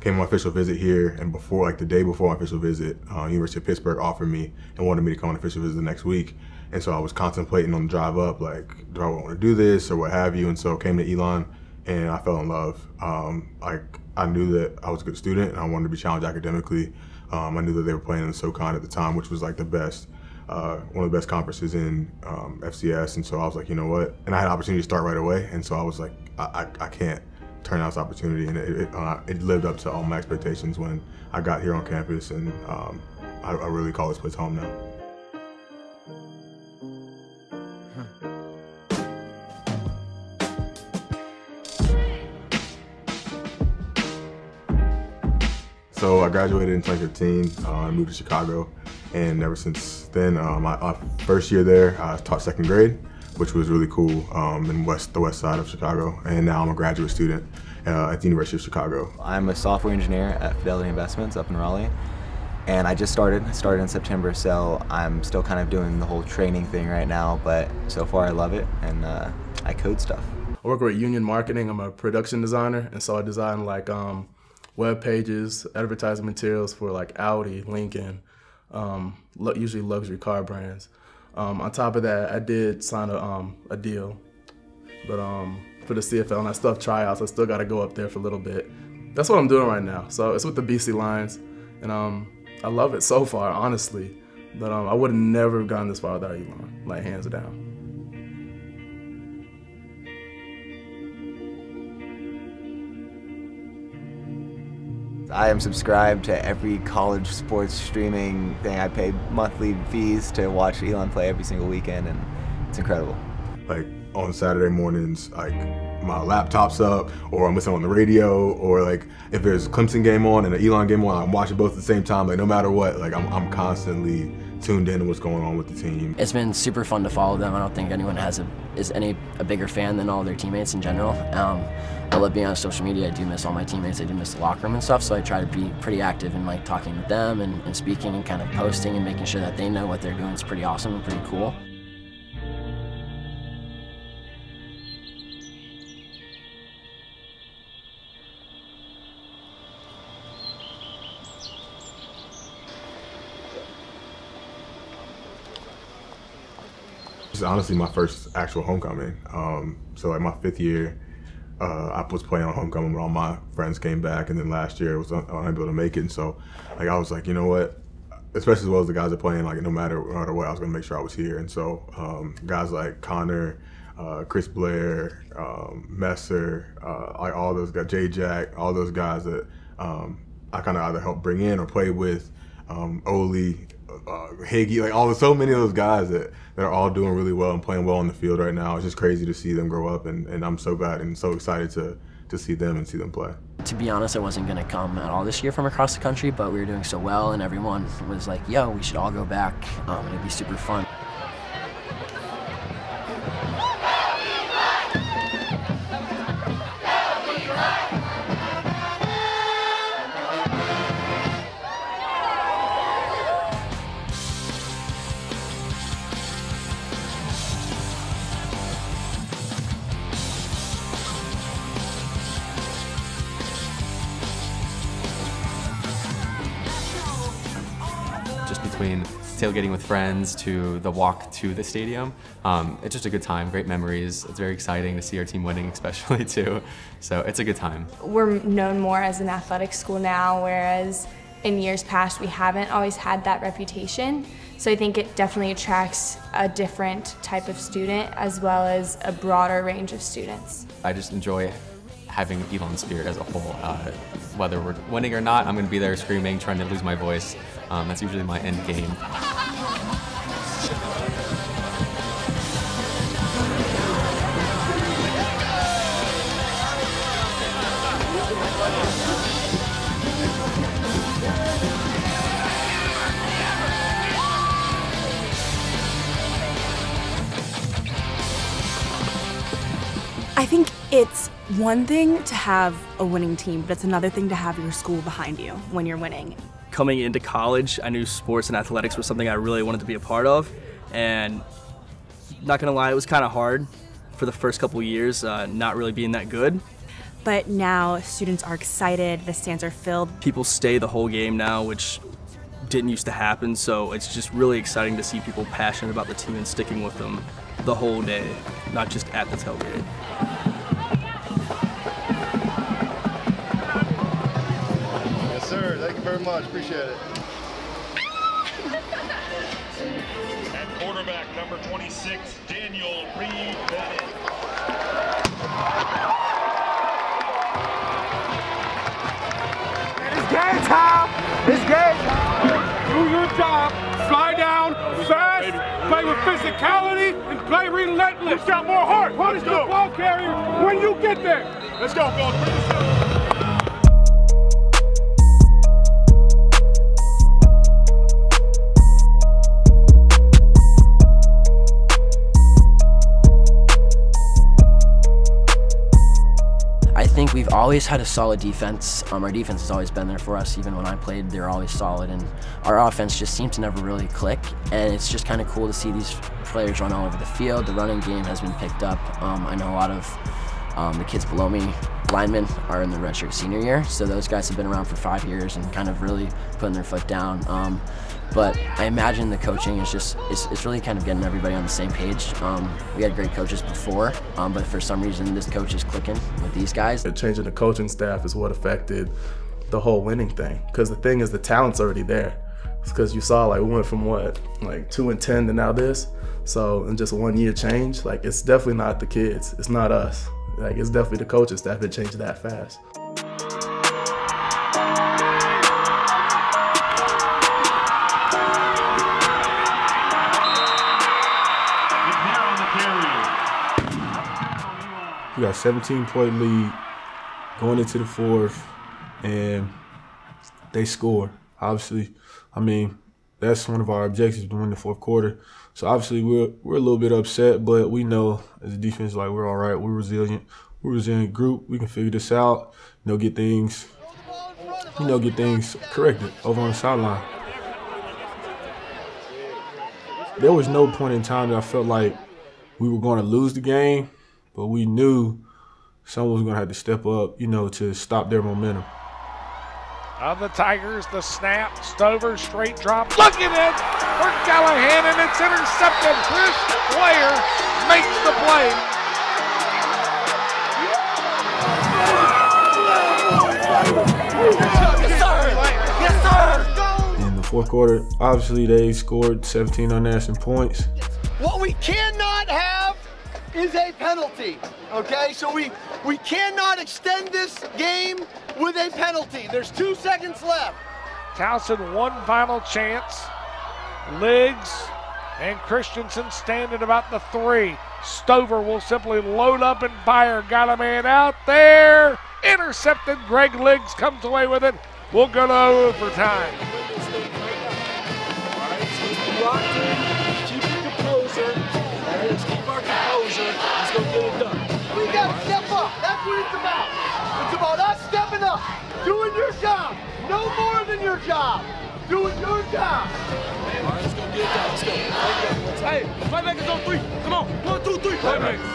came on my official visit here, and before, like the day before my official visit, University of Pittsburgh offered me and wanted me to come on official visit the next week. And so I was contemplating on the drive up, like, do I want to do this or what have you? And so I came to Elon, and I fell in love. I knew that I was a good student, and I wanted to be challenged academically. I knew that they were playing in the SoCon at the time, which was like the best, one of the best conferences in FCS. And so I was like, you know what? And I had an opportunity to start right away. And so I was like, I can't turn down this opportunity. And it lived up to all my expectations when I got here on campus. And I really call this place home now. So I graduated in 2015, I moved to Chicago, and ever since then, my first year there, I taught second grade, which was really cool in the west side of Chicago, and now I'm a graduate student at the University of Chicago. I'm a software engineer at Fidelity Investments up in Raleigh, and I just started in September, so I'm still kind of doing the whole training thing right now, but so far I love it, and I code stuff. I work with Union Marketing. I'm a production designer, and so I design like web pages, advertising materials for like Audi, Lincoln, usually luxury car brands. On top of that, I did sign a deal, but for the CFL, and I still have tryouts. I still got to go up there for a little bit. That's what I'm doing right now. So it's with the BC Lions, and I love it so far, honestly. But I would have never gone this far without Elon, like hands down. I am subscribed to every college sports streaming thing. I pay monthly fees to watch Elon play every single weekend, and it's incredible. Like on Saturday mornings, like my laptop's up, or I'm listening on the radio, or like if there's a Clemson game on and an Elon game on, I'm watching both at the same time. Like no matter what, like I'm constantly tuned in to what's going on with the team. It's been super fun to follow them. I don't think anyone is a bigger fan than all their teammates in general. I love being on social media. I do miss all my teammates. I do miss the locker room and stuff, so I try to be pretty active in like talking with them and speaking and kind of posting and making sure that they know what they're doing. It's pretty awesome and pretty cool. This is honestly my first actual homecoming. So like my 5th year, I was playing on homecoming when all my friends came back, and then last year I was unable to make it. And so like I was like, you know what, especially as well as the guys are playing, like no matter what, I was gonna make sure I was here. And so guys like Connor, Chris Blair, Messer, like all those guys, Jay Jack, all those guys that I kind of either helped bring in or play with, Oli, Higgy, like so many of those guys that are all doing really well and playing well on the field right now. It's just crazy to see them grow up, and I'm so glad and so excited to see them and see them play. To be honest, I wasn't going to come at all this year from across the country, but we were doing so well, and everyone was like, yo, we should all go back. It'd be super fun. Just between tailgating with friends to the walk to the stadium, it's just a good time, great memories. It's very exciting to see our team winning especially too, so it's a good time. We're known more as an athletic school now, whereas in years past we haven't always had that reputation. So I think it definitely attracts a different type of student as well as a broader range of students. I just enjoy having Elon spirit as a whole. Whether we're winning or not, I'm going to be there screaming, trying to lose my voice. That's usually my end game. I think it's one thing to have a winning team, but it's another thing to have your school behind you when you're winning. Coming into college, I knew sports and athletics was something I really wanted to be a part of, and not gonna lie, it was kind of hard for the first couple of years, not really being that good. but now students are excited, the stands are filled. People stay the whole game now, which didn't used to happen, so it's just really exciting to see people passionate about the team and sticking with them the whole day, not just at the tailgate. Yes, sir. Thank you very much. Appreciate it. And quarterback number 26, Daniel Reed-Bennett. It's game time! It's game time! Do your job, fly down, fast, play with physicality, and play relentless. You got more heart. Punish the ball carrier when you get there. Let's go, fellas. I think we've always had a solid defense. Our defense has always been there for us. Even when I played, they were always solid. And our offense just seemed to never really click. And it's just kind of cool to see these players run all over the field. The running game has been picked up. I know a lot of the kids below me, linemen, are in the redshirt senior year. So those guys have been around for 5 years and kind of really putting their foot down. But I imagine the coaching is just, it's really kind of getting everybody on the same page. We had great coaches before, but for some reason this coach is clicking with these guys. The change in the coaching staff is what affected the whole winning thing. Because the thing is, the talent's already there. It's because you saw, like, we went from what, like 2-10 to now this. So in just 1 year change, like, it's definitely not the kids. It's not us. Like, it's definitely the coaching staff that changed that fast. We got a 17-point lead going into the fourth, and they score. Obviously, I mean, that's one of our objectives, to win the fourth quarter. So obviously we're a little bit upset, but we know as a defense, like, we're all right. We're resilient. We're a resilient group. We can figure this out. Get things corrected over on the sideline. There was no point in time that I felt like we were going to lose the game, but we knew someone was going to have to step up, to stop their momentum. On the Tigers, the snap, Stover, straight drop, looking at for Callahan, and it's intercepted. Chris Blair makes the play. Yes, sir! Yes, sir! In the fourth quarter, obviously they scored 17 unanswered points. What we cannot have is a penalty, okay? So we cannot extend this game with a penalty. There's 2 seconds left. Towson, one final chance. Liggs and Christensen standing about the 3. Stover will simply load up and fire. Got a man out there. Intercepted. Greg Liggs comes away with it. We'll go to overtime. Keep your composure. Let's keep our composure. Let's go get it done. We got to step up. That's what it's about. It's about us stepping up, doing your job. No more than your job. Doing your job. All right, let's go get it done. Let's go. Hey, playmakers on 3. Come on. 1, 2, 3. Playmakers.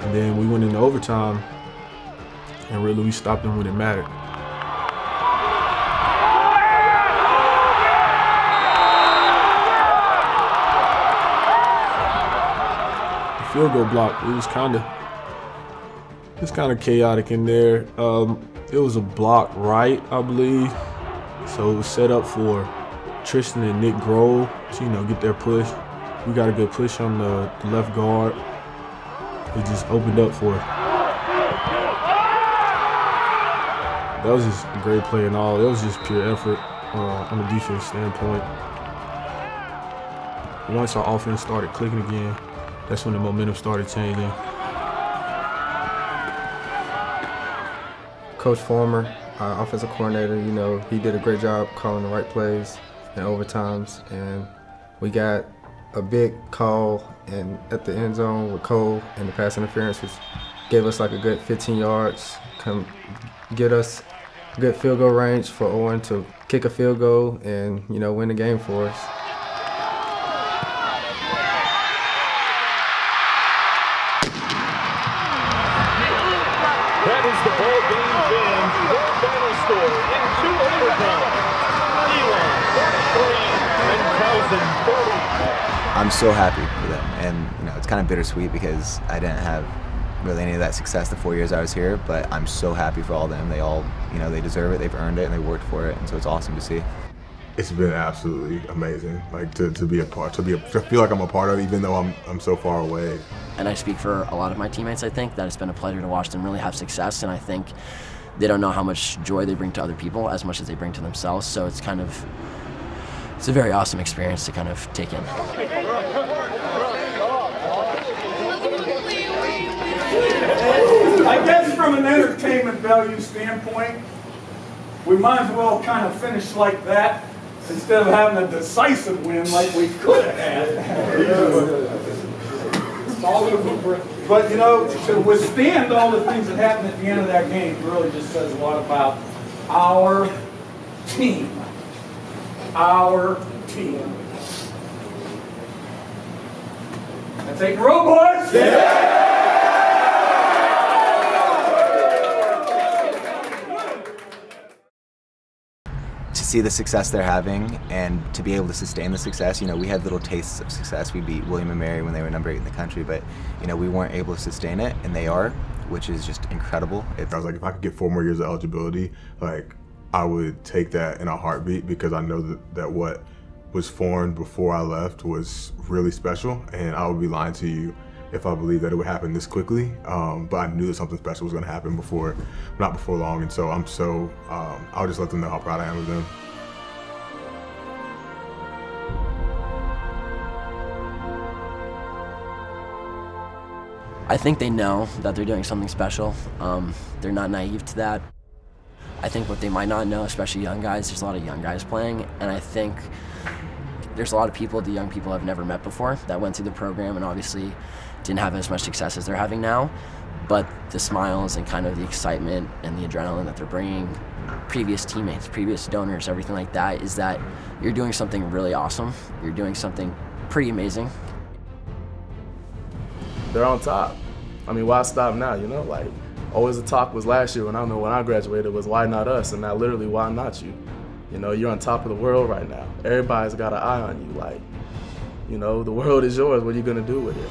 And then we went into overtime, and really we stopped them when it mattered. The field goal block, it was kind of chaotic in there. It was a block right, I believe. So it was set up for Tristan and Nick Grove to, get their push. We got a good push on the left guard. It just opened up for it. That was just a great play and all. It was just pure effort on a defense standpoint. Once our offense started clicking again, that's when the momentum started changing. Coach Former, our offensive coordinator, he did a great job calling the right plays and overtimes, and we got a big call and at the end zone with Cole and the pass interference, which gave us like a good 15 yards, get us a good field goal range for Owen to kick a field goal and win the game for us. Ball game's in. Your final score in 2 overtime. Elon 43 and Thompson 40. I'm so happy for them, and it's kind of bittersweet because I didn't have really any of that success the 4 years I was here, but I'm so happy for all of them. They all, they deserve it, they've earned it, and they worked for it, and so it's awesome to see. It's been absolutely amazing, like to be a part, to feel like I'm a part of it, even though I'm so far away. And I speak for a lot of my teammates, I think, that it's been a pleasure to watch them really have success, and I think they don't know how much joy they bring to other people as much as they bring to themselves, so it's a very awesome experience to kind of take in. I guess from an entertainment value standpoint, we might as well kind of finish like that instead of having a decisive win like we could have had. But to withstand all the things that happened at the end of that game really just says a lot about our team. Our team. Let's take a roll, boys! Yeah! To see the success they're having and to be able to sustain the success, we had little tastes of success. We beat William & Mary when they were number 8 in the country, but we weren't able to sustain it, and they are, which is just incredible. I was like, if I could get 4 more years of eligibility, like I would take that in a heartbeat, because I know that what was formed before I left was really special, and I would be lying to you if I believed that it would happen this quickly. But I knew that something special was going to happen not before long, and so I'll just let them know how proud I am of them. I think they know that they're doing something special. They're not naive to that. I think what they might not know, especially young guys, there's a lot of young guys playing, and I think there's a lot of people the young people have never met before that went through the program and obviously didn't have as much success as they're having now, but the smiles and kind of the excitement and the adrenaline that they're bringing previous teammates, previous donors, everything like that, is that you're doing something really awesome. You're doing something pretty amazing. They're on top. I mean, why stop now, Like, always the talk was last year when I graduated was why not us, and now literally why not you? You're on top of the world right now. Everybody's got an eye on you. Like, the world is yours. What are you gonna do with it?